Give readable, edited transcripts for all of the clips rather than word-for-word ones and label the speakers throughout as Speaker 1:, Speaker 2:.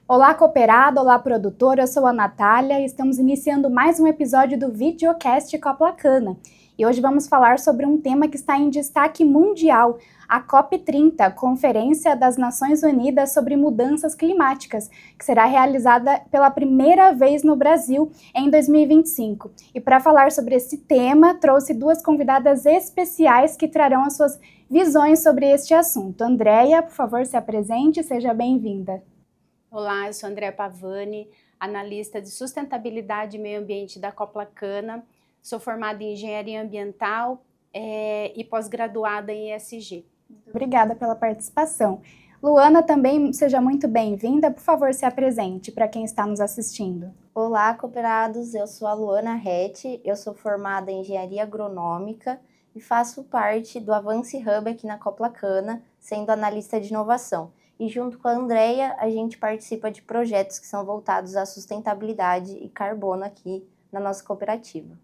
Speaker 1: Olá, cooperado, olá, produtor, eu sou a Natália e estamos iniciando mais um episódio do Videocast Coplacana. E hoje vamos falar sobre um tema que está em destaque mundial, a COP30, Conferência das Nações Unidas sobre Mudanças Climáticas, que será realizada pela primeira vez no Brasil em 2025. E para falar sobre esse tema, trouxe duas convidadas especiais que trarão as suas visões sobre este assunto. Andréia, por favor, se apresente e seja bem-vinda.
Speaker 2: Olá, eu sou Andréia Pavani, analista de sustentabilidade e meio ambiente da Coplacana. Sou formada em engenharia ambiental e pós-graduada em ESG.
Speaker 1: Obrigada pela participação. Luana, também seja muito bem-vinda. Por favor, se apresente para quem está nos assistindo.
Speaker 3: Olá, cooperados. Eu sou a Luana Rett, eu sou formada em engenharia agronômica e faço parte do Avance Hub aqui na Coplacana, sendo analista de inovação. E junto com a Andréia, a gente participa de projetos que são voltados à sustentabilidade e carbono aqui na nossa cooperativa.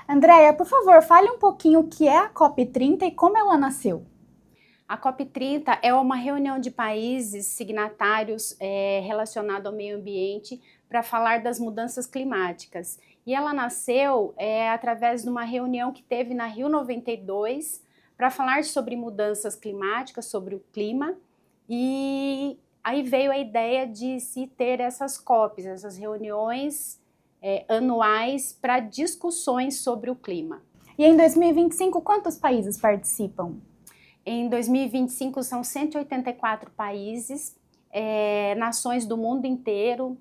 Speaker 1: Andréia, por favor, fale um pouquinho o que é a COP30 e como ela nasceu.
Speaker 2: A COP30 é uma reunião de países signatários relacionada ao meio ambiente para falar das mudanças climáticas. E ela nasceu através de uma reunião que teve na Rio 92 para falar sobre mudanças climáticas, sobre o clima. E aí veio a ideia de se ter essas COPs, essas reuniões anuais para discussões sobre o clima.
Speaker 1: E em 2025, quantos países participam?
Speaker 2: Em 2025 são 184 países, nações do mundo inteiro,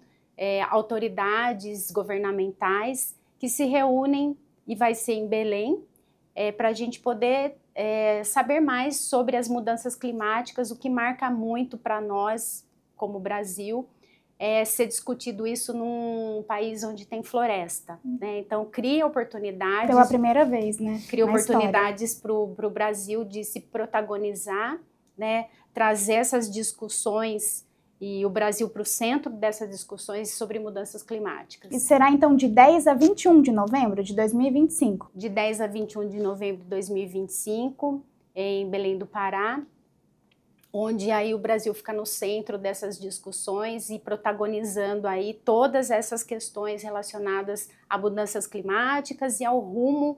Speaker 2: autoridades governamentais que se reúnem e vai ser em Belém para a gente poder saber mais sobre as mudanças climáticas, o que marca muito para nós, como Brasil, ser discutido isso num país onde tem floresta, né? Então cria oportunidades.
Speaker 1: Pela primeira vez, né?
Speaker 2: Cria oportunidades para o Brasil de se protagonizar, né? Trazer essas discussões e o Brasil para o centro dessas discussões sobre mudanças climáticas.
Speaker 1: E será então de 10 a 21 de novembro de 2025?
Speaker 2: De 10 a 21 de novembro de 2025, em Belém do Pará, onde aí o Brasil fica no centro dessas discussões e protagonizando aí todas essas questões relacionadas a mudanças climáticas e ao rumo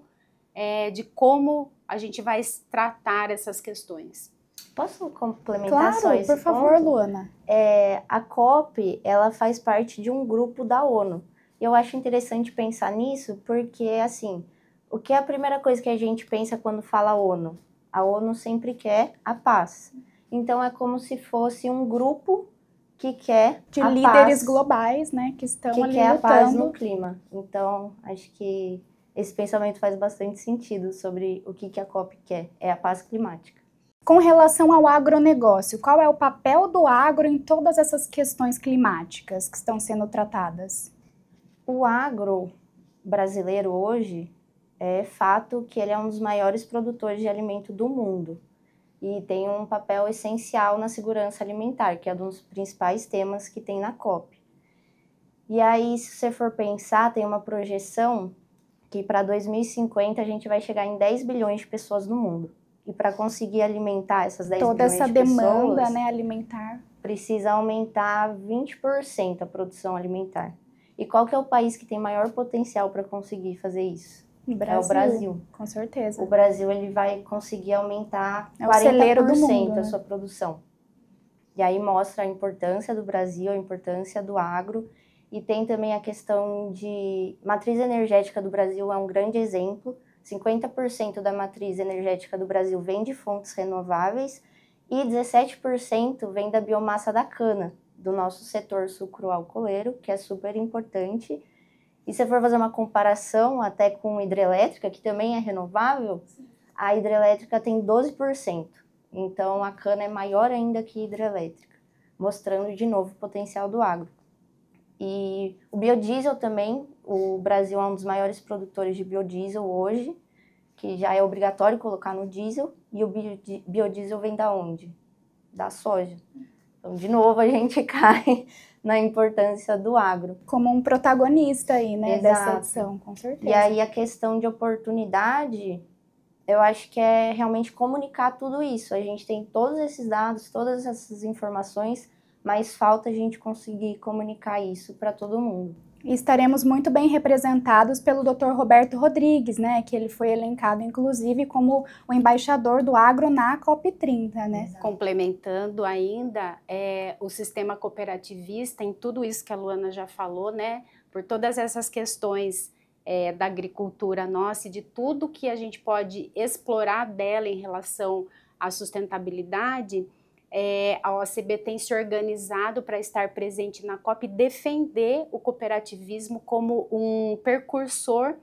Speaker 2: de como a gente vai tratar essas questões.
Speaker 3: Posso complementar só esse
Speaker 1: por favor,
Speaker 3: ponto?
Speaker 1: Luana.
Speaker 3: A COP, ela faz parte de um grupo da ONU. E eu acho interessante pensar nisso porque, assim, o que é a primeira coisa que a gente pensa quando fala ONU? A ONU sempre quer a paz. Então, é como se fosse um grupo que quer
Speaker 1: de
Speaker 3: a
Speaker 1: líderes
Speaker 3: paz,
Speaker 1: globais, né, que estão ali
Speaker 3: quer a paz
Speaker 1: lutando.
Speaker 3: no clima. Então, acho que esse pensamento faz bastante sentido sobre o que a COP quer, é a paz climática.
Speaker 1: Com relação ao agronegócio, qual é o papel do agro em todas essas questões climáticas que estão sendo tratadas?
Speaker 3: O agro brasileiro hoje é fato que ele é um dos maiores produtores de alimento do mundo e tem um papel essencial na segurança alimentar, que é um dos principais temas que tem na COP. E aí, se você for pensar, tem uma projeção que para 2050 a gente vai chegar em 10 bilhões de pessoas no mundo. E para conseguir alimentar essas 10
Speaker 1: toda
Speaker 3: bilhões
Speaker 1: essa
Speaker 3: de
Speaker 1: demanda,
Speaker 3: pessoas,
Speaker 1: né, alimentar,
Speaker 3: precisa aumentar 20% a produção alimentar. E qual que é o país que tem maior potencial para conseguir fazer isso?
Speaker 1: Brasil,
Speaker 3: é o Brasil.
Speaker 1: Com certeza.
Speaker 3: O Brasil ele vai conseguir aumentar
Speaker 1: 40%
Speaker 3: a sua produção. E aí mostra a importância do Brasil, a importância do agro. E tem também a questão de matriz energética do Brasil, é um grande exemplo. 50% da matriz energética do Brasil vem de fontes renováveis e 17% vem da biomassa da cana, do nosso setor sucroalcooleiro, que é super importante. E se for fazer uma comparação até com hidrelétrica, que também é renovável, a hidrelétrica tem 12%. Então a cana é maior ainda que hidrelétrica, mostrando de novo o potencial do agro. E o biodiesel também, o Brasil é um dos maiores produtores de biodiesel hoje, que já é obrigatório colocar no diesel, e o biodiesel vem da onde? Da soja. Então, de novo, a gente cai na importância do agro.
Speaker 1: Como um protagonista aí, né,
Speaker 3: Exato.
Speaker 1: dessa edição, com certeza.
Speaker 3: E aí a questão de oportunidade, eu acho que é realmente comunicar tudo isso. A gente tem todos esses dados, todas essas informações, mas falta a gente conseguir comunicar isso para todo mundo.
Speaker 1: E estaremos muito bem representados pelo Dr. Roberto Rodrigues, né, que ele foi elencado, inclusive, como o embaixador do agro na COP30, né?
Speaker 2: Exato. Complementando ainda, o sistema cooperativista, em tudo isso que a Luana já falou, né, por todas essas questões da agricultura nossa e de tudo que a gente pode explorar dela em relação à sustentabilidade, a OCB tem se organizado para estar presente na COP e defender o cooperativismo como um precursor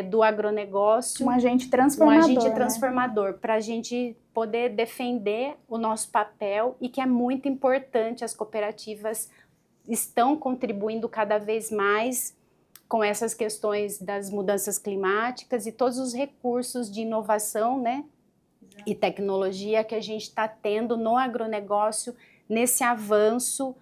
Speaker 2: do agronegócio.
Speaker 1: Um agente transformador.
Speaker 2: Um agente transformador, né? Para a gente poder defender o nosso papel e que é muito importante, as cooperativas estão contribuindo cada vez mais com essas questões das mudanças climáticas e todos os recursos de inovação, né? E tecnologia que a gente está tendo no agronegócio nesse avanço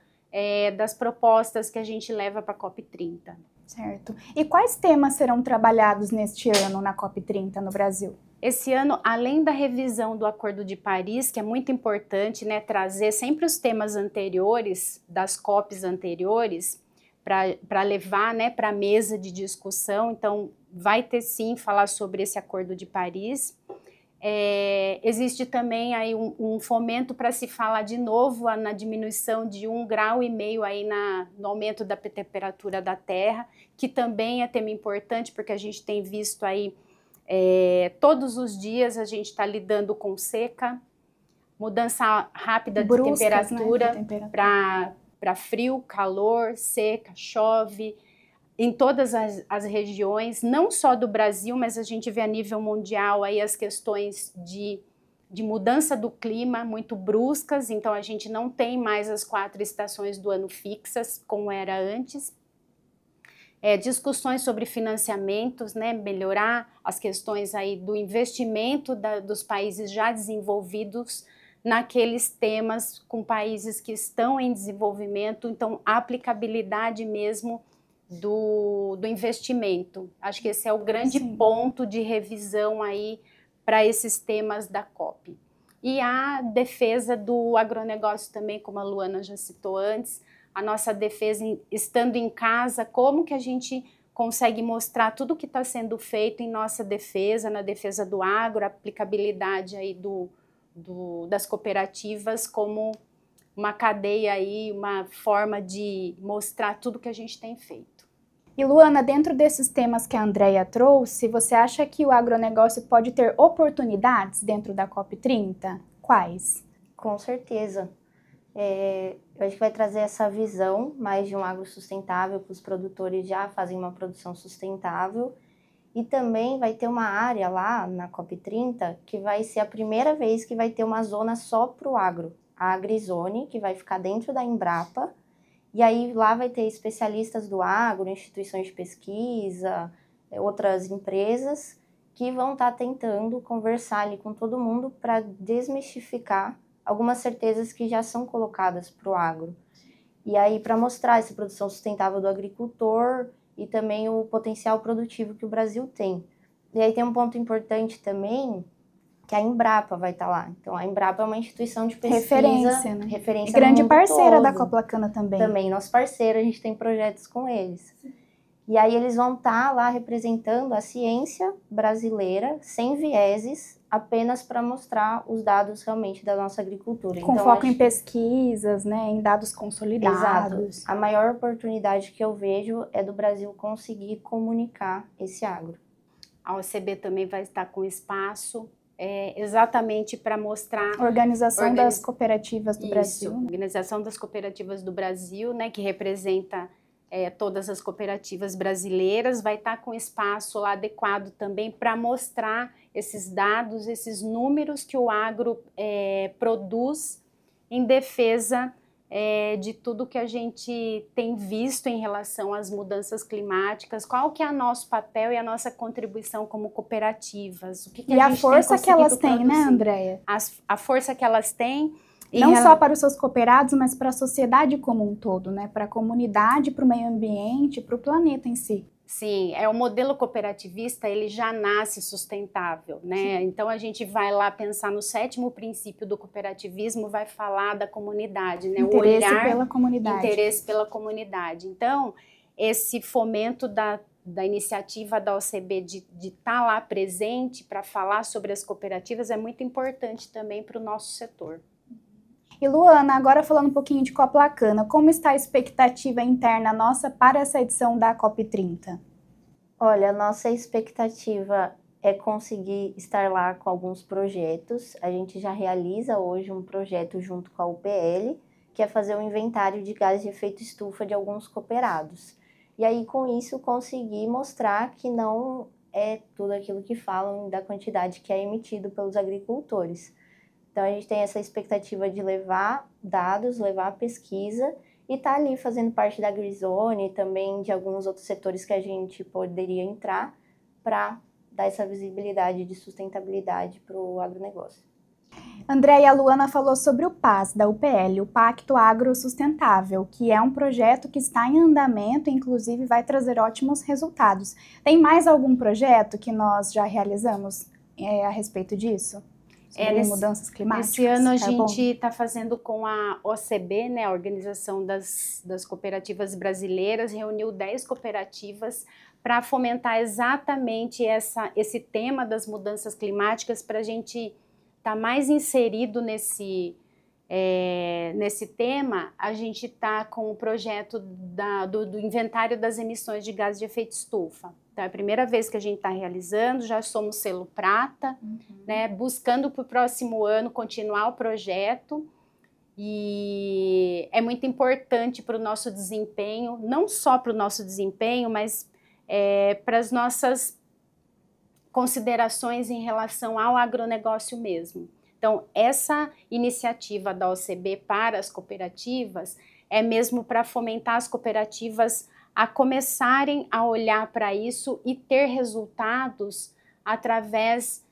Speaker 2: das propostas que a gente leva para a COP30.
Speaker 1: Certo. E quais temas serão trabalhados neste ano na COP30 no Brasil?
Speaker 2: Esse ano, além da revisão do Acordo de Paris, que é muito importante, né, trazer sempre os temas anteriores, das COPs anteriores, para levar, né, para a mesa de discussão. Então, vai ter sim falar sobre esse Acordo de Paris. Existe também aí um fomento para se falar de novo na diminuição de 1,5 grau aí no aumento da temperatura da Terra, que também é tema importante, porque a gente tem visto aí todos os dias a gente está lidando com seca, mudança rápida de temperatura, né, para frio, calor, seca, chove, em todas as regiões, não só do Brasil, mas a gente vê a nível mundial aí as questões de mudança do clima muito bruscas, então a gente não tem mais as 4 estações do ano fixas, como era antes. Discussões sobre financiamentos, né, melhorar as questões aí do investimento dos países já desenvolvidos naqueles temas com países que estão em desenvolvimento, então a aplicabilidade mesmo do investimento. Acho que esse é o grande ponto de revisão aí para esses temas da COP. E a defesa do agronegócio também, como a Luana já citou antes, a nossa defesa estando em casa, como que a gente consegue mostrar tudo que está sendo feito em nossa defesa, na defesa do agro, a aplicabilidade aí das cooperativas como uma cadeia aí, uma forma de mostrar tudo que a gente tem feito.
Speaker 1: E Luana, dentro desses temas que a Andrea trouxe, você acha que o agronegócio pode ter oportunidades dentro da COP30? Quais?
Speaker 3: Com certeza. Eu acho que vai trazer essa visão mais de um agro sustentável, que os produtores já fazem uma produção sustentável. E também vai ter uma área lá na COP30 que vai ser a primeira vez que vai ter uma zona só para o agro. A AgriZone, que vai ficar dentro da Embrapa. E aí lá vai ter especialistas do agro, instituições de pesquisa, outras empresas que vão estar tentando conversar ali com todo mundo para desmistificar algumas certezas que já são colocadas para o agro. E aí para mostrar essa produção sustentável do agricultor e também o potencial produtivo que o Brasil tem. E aí tem um ponto importante também, que a Embrapa vai estar lá. Então, a Embrapa é uma instituição de pesquisa...
Speaker 1: Referência, né?
Speaker 3: Referência
Speaker 1: e grande parceira
Speaker 3: todo.
Speaker 1: da Coplacana também.
Speaker 3: Também, nosso parceiro, a gente tem projetos com eles. E aí eles vão estar lá representando a ciência brasileira, sem vieses, apenas para mostrar os dados realmente da nossa agricultura.
Speaker 1: Com
Speaker 3: então,
Speaker 1: foco em pesquisas, né, em dados consolidados.
Speaker 3: Exato. A maior oportunidade que eu vejo é do Brasil conseguir comunicar esse agro.
Speaker 2: A OCB também vai estar com espaço exatamente para mostrar...
Speaker 1: Organização das Cooperativas do Brasil. Né?
Speaker 2: Organização das Cooperativas do Brasil, né, que representa todas as cooperativas brasileiras, vai estar com espaço lá adequado também para mostrar esses dados, esses números que o agro produz em defesa de tudo que a gente tem visto em relação às mudanças climáticas, qual que é o nosso papel e a nossa contribuição como cooperativas. O que
Speaker 1: e a força que elas têm, né, Andrea?
Speaker 2: A força que elas têm.
Speaker 1: Não só para os seus cooperados, mas para a sociedade como um todo, né? Para a comunidade, para o meio ambiente, para o planeta em si.
Speaker 2: Sim, o modelo cooperativista, ele já nasce sustentável, né? Então a gente vai lá pensar no 7º princípio do cooperativismo, vai falar da comunidade, né?
Speaker 1: Interesse pela comunidade.
Speaker 2: Interesse pela comunidade. Então, esse fomento da iniciativa da OCB de estar lá presente para falar sobre as cooperativas é muito importante também para o nosso setor.
Speaker 1: E Luana, agora falando um pouquinho de Coplacana, como está a expectativa interna nossa para essa edição da COP30?
Speaker 3: Olha, a nossa expectativa é conseguir estar lá com alguns projetos. A gente já realiza hoje um projeto junto com a UPL, que é fazer um inventário de gases de efeito estufa de alguns cooperados. E aí, com isso, conseguir mostrar que não é tudo aquilo que falam da quantidade que é emitido pelos agricultores. Então, a gente tem essa expectativa de levar dados, levar pesquisa e estar ali fazendo parte da AgriZone e também de alguns outros setores que a gente poderia entrar para dar essa visibilidade de sustentabilidade para o agronegócio.
Speaker 1: André, e a Luana falou sobre o PAS, da UPL, o Pacto Agro Sustentável, que é um projeto que está em andamento e, inclusive, vai trazer ótimos resultados. Tem mais algum projeto que nós já realizamos a respeito disso? Sobre mudanças climáticas?
Speaker 2: Esse ano a gente está fazendo com a OCB, né, a Organização das Cooperativas Brasileiras, reuniu 10 cooperativas para fomentar exatamente esse tema das mudanças climáticas, para a gente estar mais inserido nesse tema. A gente está com o projeto do inventário das emissões de gases de efeito estufa. Então, é a primeira vez que a gente está realizando, já somos selo prata, né, buscando para o próximo ano continuar o projeto, e é muito importante para o nosso desempenho, não só para o nosso desempenho, mas para as nossas considerações em relação ao agronegócio mesmo. Então, essa iniciativa da OCB para as cooperativas é mesmo para fomentar as cooperativas a começarem a olhar para isso e ter resultados através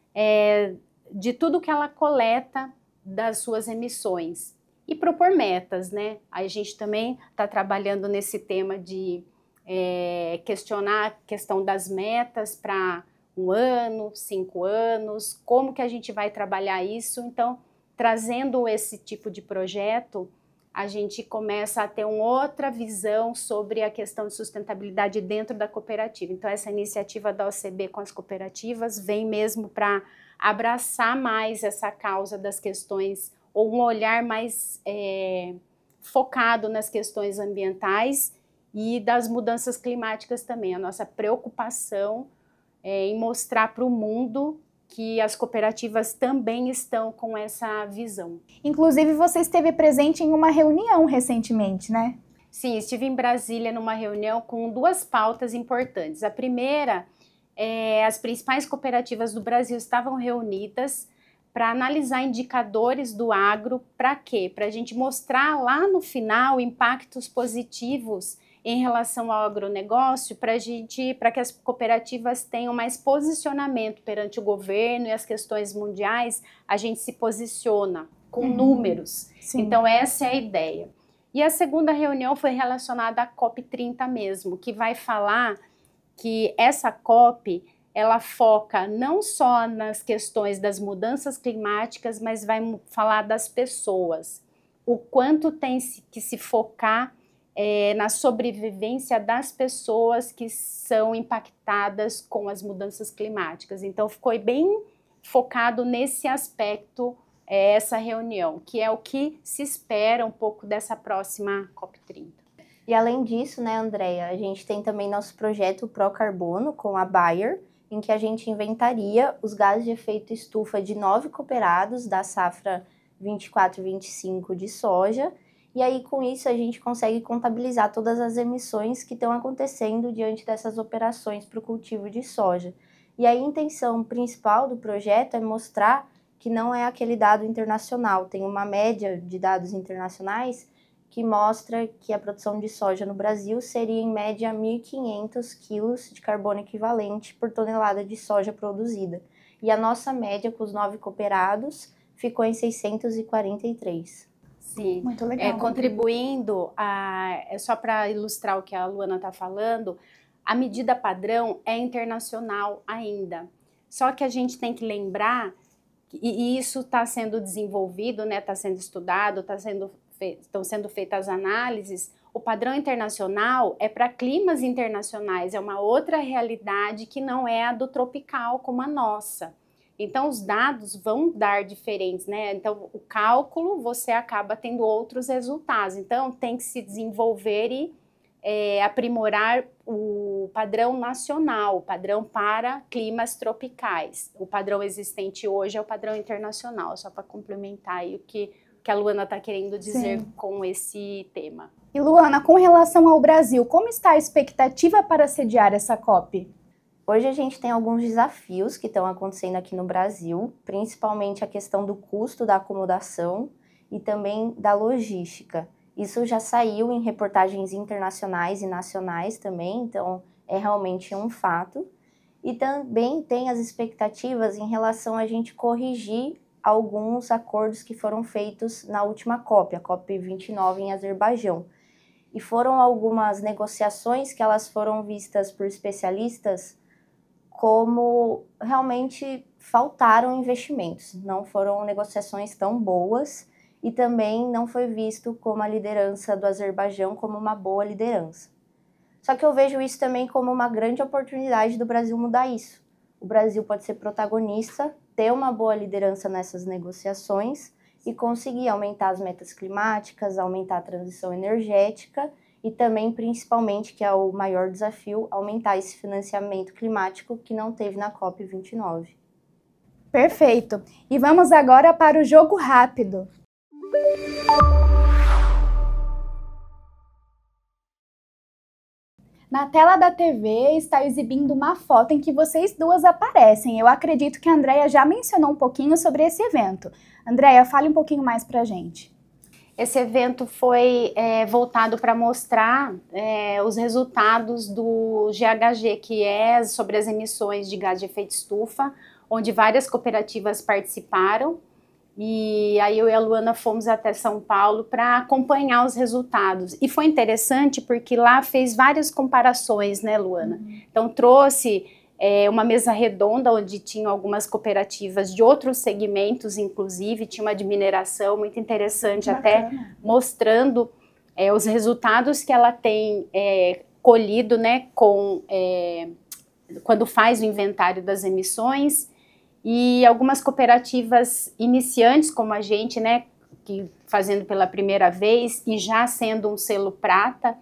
Speaker 2: de tudo que ela coleta das suas emissões. E propor metas, né? A gente também está trabalhando nesse tema de questionar a questão das metas para 1 ano, 5 anos, como que a gente vai trabalhar isso. Então, trazendo esse tipo de projeto, a gente começa a ter uma outra visão sobre a questão de sustentabilidade dentro da cooperativa. Então, essa iniciativa da OCB com as cooperativas vem mesmo para abraçar mais essa causa das questões, ou um olhar mais focado nas questões ambientais e das mudanças climáticas também. A nossa preocupação em mostrar para o mundo que as cooperativas também estão com essa visão.
Speaker 1: Inclusive, você esteve presente em uma reunião recentemente, né?
Speaker 2: Sim, estive em Brasília numa reunião com 2 pautas importantes. A primeira, as principais cooperativas do Brasil estavam reunidas para analisar indicadores do agro. Para quê? Para a gente mostrar lá no final impactos positivos em relação ao agronegócio, para que as cooperativas tenham mais posicionamento perante o governo e as questões mundiais. A gente se posiciona com números.
Speaker 1: Sim.
Speaker 2: Então, essa é a ideia. E a segunda reunião foi relacionada à COP30 mesmo, que vai falar que essa COP, ela foca não só nas questões das mudanças climáticas, mas vai falar das pessoas. O quanto tem que se focar na sobrevivência das pessoas que são impactadas com as mudanças climáticas. Então, ficou bem focado nesse aspecto essa reunião, que é o que se espera um pouco dessa próxima COP30.
Speaker 3: E além disso, né, Andréia, a gente tem também nosso projeto Pro Carbono com a Bayer, em que a gente inventaria os gases de efeito estufa de 9 cooperados da safra 24-25 de soja. E aí, com isso, a gente consegue contabilizar todas as emissões que estão acontecendo diante dessas operações para o cultivo de soja. E a intenção principal do projeto é mostrar que não é aquele dado internacional. Tem uma média de dados internacionais que mostra que a produção de soja no Brasil seria, em média, 1.500 quilos de carbono equivalente por tonelada de soja produzida. E a nossa média, com os 9 cooperados, ficou em 643.
Speaker 2: Sim,
Speaker 1: muito legal.
Speaker 2: Contribuindo, só para ilustrar o que a Luana está falando, a medida padrão é internacional ainda. Só que a gente tem que lembrar, e isso está sendo desenvolvido, né, está sendo estudado, estão sendo feitas análises. O padrão internacional é para climas internacionais, é uma outra realidade que não é a do tropical como a nossa. Então, os dados vão dar diferentes, né? Então, o cálculo, você acaba tendo outros resultados. Então, tem que se desenvolver e aprimorar o padrão nacional, o padrão para climas tropicais. O padrão existente hoje é o padrão internacional, só para complementar aí o que a Luana está querendo dizer com esse tema.
Speaker 1: E Luana, com relação ao Brasil, como está a expectativa para sediar essa COP?
Speaker 3: Hoje a gente tem alguns desafios que estão acontecendo aqui no Brasil, principalmente a questão do custo da acomodação e também da logística. Isso já saiu em reportagens internacionais e nacionais também, então é realmente um fato. E também tem as expectativas em relação a gente corrigir alguns acordos que foram feitos na última COP, a COP29 em Azerbaijão. E foram algumas negociações que elas foram vistas por especialistas como realmente faltaram investimentos, não foram negociações tão boas e também não foi visto como a liderança do Azerbaijão como uma boa liderança. Só que eu vejo isso também como uma grande oportunidade do Brasil mudar isso. O Brasil pode ser protagonista, ter uma boa liderança nessas negociações e conseguir aumentar as metas climáticas, aumentar a transição energética e também, principalmente, que é o maior desafio, aumentar esse financiamento climático que não teve na COP29.
Speaker 1: Perfeito. E vamos agora para o jogo rápido. Na tela da TV está exibindo uma foto em que vocês duas aparecem. Eu acredito que a Andréia já mencionou um pouquinho sobre esse evento. Andréia, fale um pouquinho mais para a gente.
Speaker 2: Esse evento foi voltado para mostrar os resultados do GHG, que é sobre as emissões de gás de efeito estufa, onde várias cooperativas participaram. E aí eu e a Luana fomos até São Paulo para acompanhar os resultados. E foi interessante porque lá fez várias comparações, né, Luana? Então trouxe uma mesa redonda onde tinham algumas cooperativas de outros segmentos, inclusive, tinha uma de mineração muito interessante, até mostrando os resultados que ela tem colhido, né, quando faz o inventário das emissões. E algumas cooperativas iniciantes como a gente, né, que fazendo pela primeira vez e já sendo um selo prata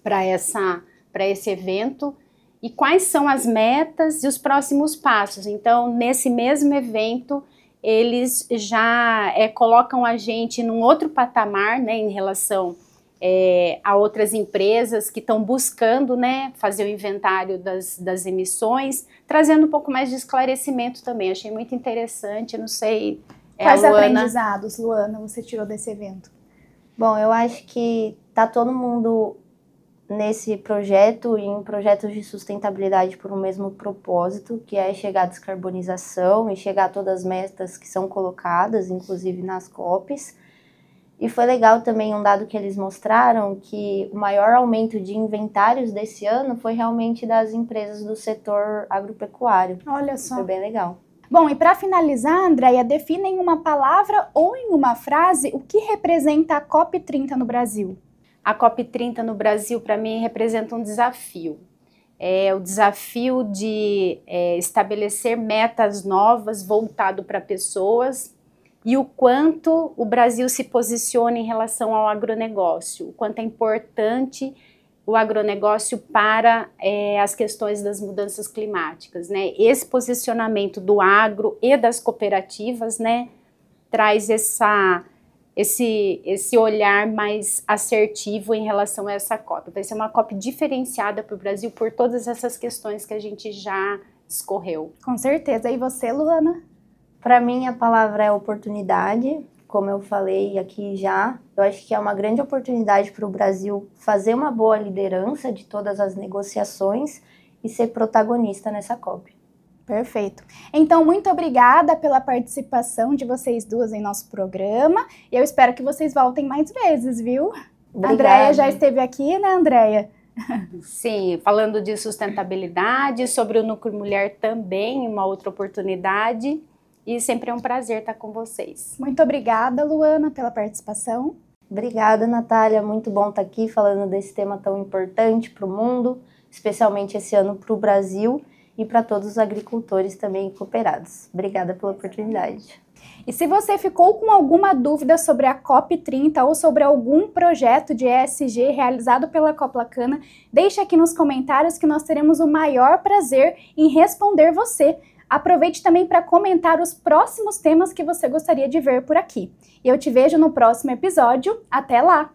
Speaker 2: para esse evento. E quais são as metas e os próximos passos? Então, nesse mesmo evento, eles já colocam a gente num outro patamar, né, em relação a outras empresas que estão buscando, né, fazer o inventário das emissões, trazendo um pouco mais de esclarecimento também. Achei muito interessante, não sei...
Speaker 1: Quais aprendizados, Luana, você tirou desse evento?
Speaker 3: Bom, eu acho que tá todo mundo nesse projeto e em projetos de sustentabilidade por um mesmo propósito, que é chegar à descarbonização e chegar a todas as metas que são colocadas, inclusive nas COPs. E foi legal também um dado que eles mostraram, que o maior aumento de inventários desse ano foi realmente das empresas do setor agropecuário.
Speaker 1: Olha só.
Speaker 3: Foi bem legal.
Speaker 1: Bom, e para finalizar, Andréia, defina em uma palavra ou em uma frase o que representa a COP30 no Brasil.
Speaker 2: A COP30 no Brasil, para mim, representa um desafio. É o desafio de estabelecer metas novas voltado para pessoas e o quanto o Brasil se posiciona em relação ao agronegócio, o quanto é importante o agronegócio para as questões das mudanças climáticas, né? Esse posicionamento do agro e das cooperativas, né, traz esse olhar mais assertivo em relação a essa COP. Vai ser uma COP diferenciada para o Brasil por todas essas questões que a gente já discorreu.
Speaker 1: Com certeza. E você, Luana?
Speaker 3: Para mim, a palavra é oportunidade. Como eu falei aqui já, eu acho que é uma grande oportunidade para o Brasil fazer uma boa liderança de todas as negociações e ser protagonista nessa COP.
Speaker 1: Perfeito. Então, muito obrigada pela participação de vocês duas em nosso programa. E eu espero que vocês voltem mais vezes, viu?
Speaker 3: Obrigada.
Speaker 1: A Andréia já esteve aqui, né, Andréia?
Speaker 2: Sim, falando de sustentabilidade, sobre o Núcleo Mulher também, uma outra oportunidade. E sempre é um prazer estar com vocês.
Speaker 1: Muito obrigada, Luana, pela participação.
Speaker 3: Obrigada, Natália. Muito bom estar aqui falando desse tema tão importante para o mundo, especialmente esse ano para o Brasil e para todos os agricultores também cooperados. Obrigada pela oportunidade.
Speaker 1: E se você ficou com alguma dúvida sobre a COP30 ou sobre algum projeto de ESG realizado pela Coplacana, deixe aqui nos comentários que nós teremos o maior prazer em responder você. Aproveite também para comentar os próximos temas que você gostaria de ver por aqui. E eu te vejo no próximo episódio. Até lá!